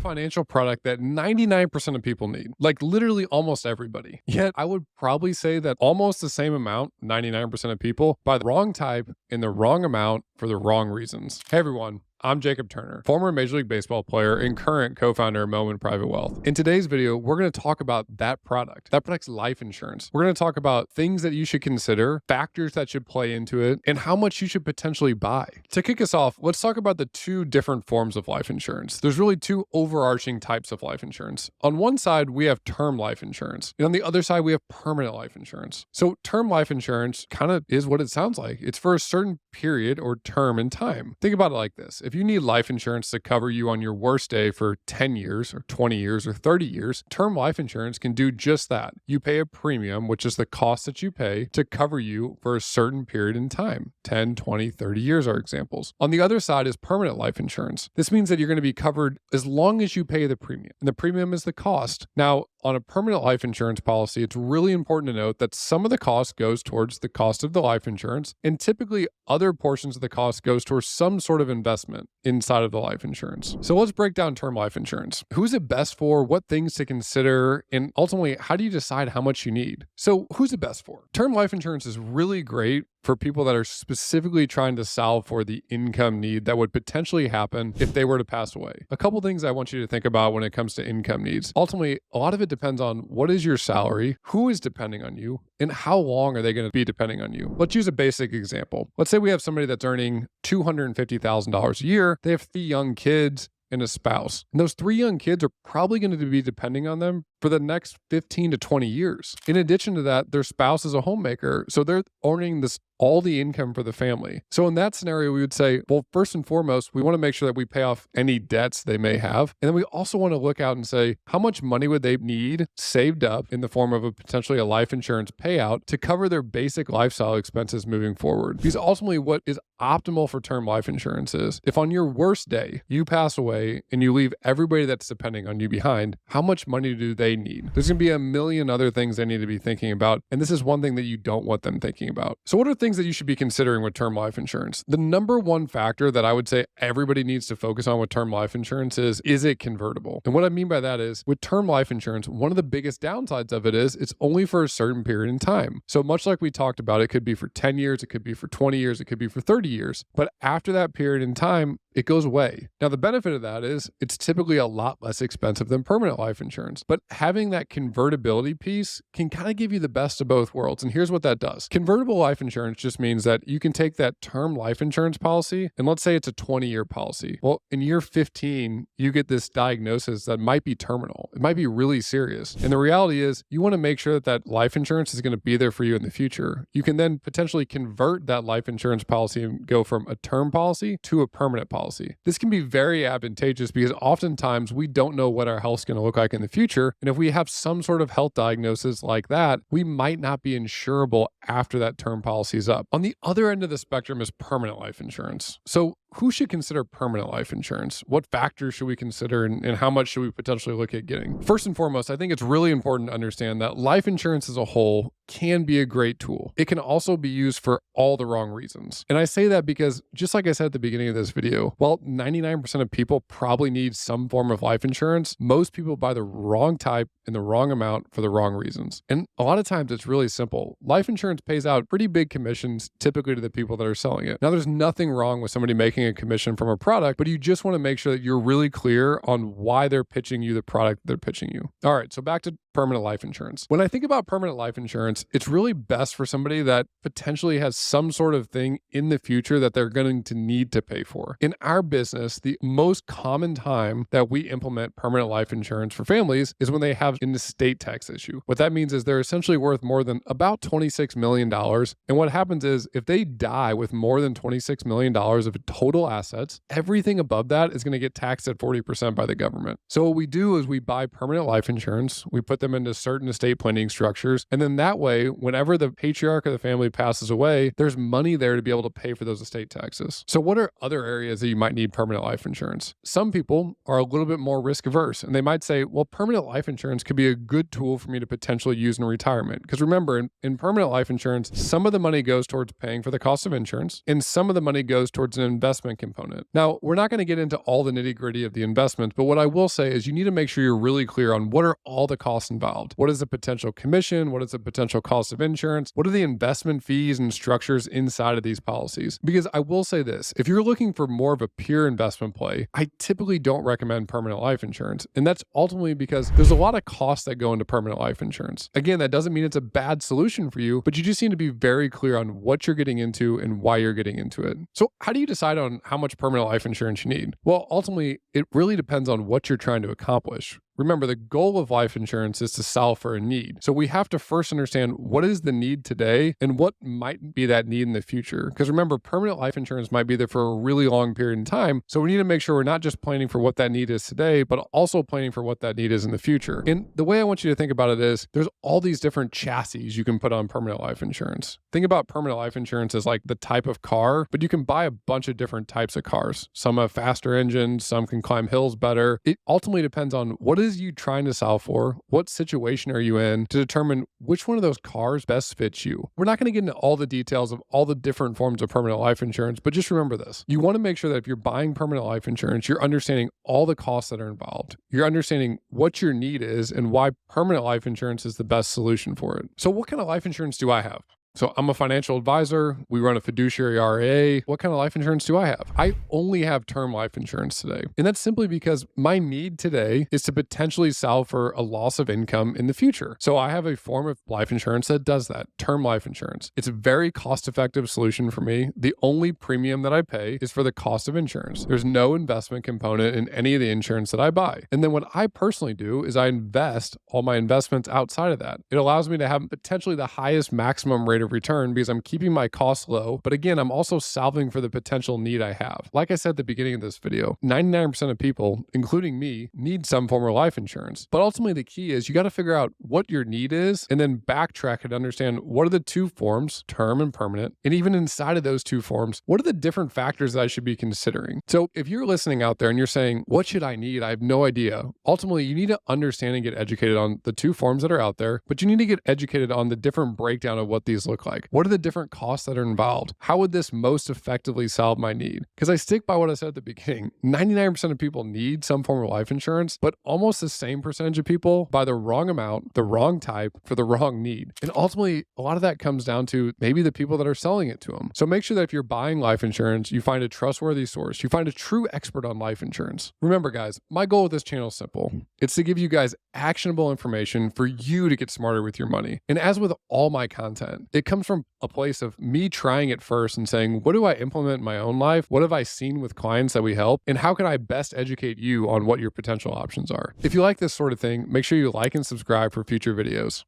financial product that 99% of people need, like literally almost everybody. Yet I would probably say that almost the same amount, 99% of people, buy the wrong type in the wrong amount for the wrong reasons. Hey everyone. I'm Jacob Turner, former Major League Baseball player and current co-founder of Moment Private Wealth. In today's video, we're going to talk about that product. That product's life insurance. We're going to talk about things that you should consider, factors that should play into it, and how much you should potentially buy. To kick us off, let's talk about the two different forms of life insurance. There's really two overarching types of life insurance. On one side, we have term life insurance, and on the other side, we have permanent life insurance. So term life insurance kind of is what it sounds like. It's for a certain period or term in time. Think about it like this. If you need life insurance to cover you on your worst day for 10 years or 20 years or 30 years, term life insurance can do just that. You pay a premium, which is the cost that you pay to cover you for a certain period in time. 10, 20, 30 years are examples. On the other side is permanent life insurance. This means that you're going to be covered as long as you pay the premium. And the premium is the cost. Now, on a permanent life insurance policy, it's really important to note that some of the cost goes towards the cost of the life insurance, and typically other portions of the cost goes towards some sort of investment inside of the life insurance. So let's break down term life insurance. Who's it best for? What things to consider? And ultimately, how do you decide how much you need? So who's it best for? Term life insurance is really great for people that are specifically trying to solve for the income need that would potentially happen if they were to pass away. A couple things I want you to think about when it comes to income needs. Ultimately, a lot of it depends on what is your salary, who is depending on you, and how long are they going to be depending on you. Let's use a basic example. Let's say we have somebody that's earning $250,000 a year. They have 3 young kids and a spouse. And those 3 young kids are probably going to be depending on them for the next 15 to 20 years. In addition to that, their spouse is a homemaker, so they're earning all the income for the family. So in that scenario, we would say, well, first and foremost, we want to make sure that we pay off any debts they may have. And then we also want to look out and say, how much money would they need saved up in the form of potentially a life insurance payout to cover their basic lifestyle expenses moving forward? Because ultimately what is optimal for term life insurance is if on your worst day you pass away and you leave everybody that's depending on you behind, how much money do they need? There's going to be a million other things they need to be thinking about. And this is one thing that you don't want them thinking about. So what are things that you should be considering with term life insurance? The number one factor that I would say everybody needs to focus on with term life insurance is it convertible? And what I mean by that is with term life insurance, one of the biggest downsides of it is it's only for a certain period in time. So much like we talked about, it could be for 10 years, it could be for 20 years, it could be for 30 years. But after that period in time, it goes away. Now, the benefit of that is it's typically a lot less expensive than permanent life insurance. But having that convertibility piece can kind of give you the best of both worlds. And here's what that does. Convertible life insurance just means that you can take that term life insurance policy, and let's say it's a 20-year policy. Well, in year 15, you get this diagnosis that might be terminal. It might be really serious. And the reality is you want to make sure that that life insurance is going to be there for you in the future. You can then potentially convert that life insurance policy and go from a term policy to a permanent policy. This can be very advantageous because oftentimes we don't know what our health's going to look like in the future. And if we have some sort of health diagnosis like that, we might not be insurable after that term policy is up. On the other end of the spectrum is permanent life insurance. So who should consider permanent life insurance? What factors should we consider and how much should we potentially look at getting? First and foremost, I think it's really important to understand that life insurance as a whole can be a great tool. It can also be used for all the wrong reasons. And I say that because just like I said at the beginning of this video, while 99% of people probably need some form of life insurance, most people buy the wrong type in the wrong amount for the wrong reasons. And a lot of times it's really simple. Life insurance pays out pretty big commissions typically to the people that are selling it. Now, there's nothing wrong with somebody making a commission from a product, but you just want to make sure that you're really clear on why they're pitching you the product they're pitching you. All right, so back to permanent life insurance. When I think about permanent life insurance, it's really best for somebody that potentially has some sort of thing in the future that they're going to need to pay for. In our business, the most common time that we implement permanent life insurance for families is when they have an estate tax issue. What that means is they're essentially worth more than about $26 million. And what happens is if they die with more than $26 million of total assets, everything above that is going to get taxed at 40% by the government. So what we do is we buy permanent life insurance, we put them them into certain estate planning structures. And then that way, whenever the patriarch of the family passes away, there's money there to be able to pay for those estate taxes. So what are other areas that you might need permanent life insurance? Some people are a little bit more risk averse, and they might say, well, permanent life insurance could be a good tool for me to potentially use in retirement. Because remember, in permanent life insurance, some of the money goes towards paying for the cost of insurance, and some of the money goes towards an investment component. Now, we're not going to get into all the nitty gritty of the investments, but what I will say is you need to make sure you're really clear on what are all the costs involved. What is the potential commission? What is the potential cost of insurance? What are the investment fees and structures inside of these policies? Because I will say this, if you're looking for more of a pure investment play, I typically don't recommend permanent life insurance. And that's ultimately because there's a lot of costs that go into permanent life insurance. Again, that doesn't mean it's a bad solution for you, but you just need to be very clear on what you're getting into and why you're getting into it. So how do you decide on how much permanent life insurance you need? Well, ultimately, it really depends on what you're trying to accomplish. Remember, the goal of life insurance is to solve for a need. So we have to first understand what is the need today and what might be that need in the future. Because remember, permanent life insurance might be there for a really long period in time. So we need to make sure we're not just planning for what that need is today, but also planning for what that need is in the future. And the way I want you to think about it is there's all these different chassis you can put on permanent life insurance. Think about permanent life insurance as like the type of car, but you can buy a bunch of different types of cars. Some have faster engines, some can climb hills better. It ultimately depends on what is you trying to solve for, what situation are you in to determine which one of those cars best fits you. We're not going to get into all the details of all the different forms of permanent life insurance, but just remember this. You want to make sure that if you're buying permanent life insurance, you're understanding all the costs that are involved. You're understanding what your need is and why permanent life insurance is the best solution for it. So what kind of life insurance do I have? So I'm a financial advisor. We run a fiduciary RIA. What kind of life insurance do I have? I only have term life insurance today. And that's simply because my need today is to potentially solve for a loss of income in the future. So I have a form of life insurance that does that, term life insurance. It's a very cost-effective solution for me. The only premium that I pay is for the cost of insurance. There's no investment component in any of the insurance that I buy. And then what I personally do is I invest all my investments outside of that. It allows me to have potentially the highest maximum rate of return because I'm keeping my costs low. But again, I'm also solving for the potential need I have. Like I said at the beginning of this video, 99% of people, including me, need some form of life insurance. But ultimately the key is you got to figure out what your need is and then backtrack and understand what are the two forms, term and permanent. And even inside of those two forms, what are the different factors that I should be considering? So if you're listening out there and you're saying, what should I need? I have no idea. Ultimately, you need to understand and get educated on the two forms that are out there, but you need to get educated on the different breakdown of what these look like. What are the different costs that are involved? How would this most effectively solve my need? Because I stick by what I said at the beginning. 99% of people need some form of life insurance, but almost the same percentage of people buy the wrong amount, the wrong type for the wrong need. And ultimately, a lot of that comes down to maybe the people that are selling it to them. So make sure that if you're buying life insurance, you find a trustworthy source. You find a true expert on life insurance. Remember, guys, my goal with this channel is simple. It's to give you guys actionable information for you to get smarter with your money. And as with all my content, it comes from a place of me trying it first and saying, what do I implement in my own life? What have I seen with clients that we help? And how can I best educate you on what your potential options are? If you like this sort of thing, make sure you like and subscribe for future videos.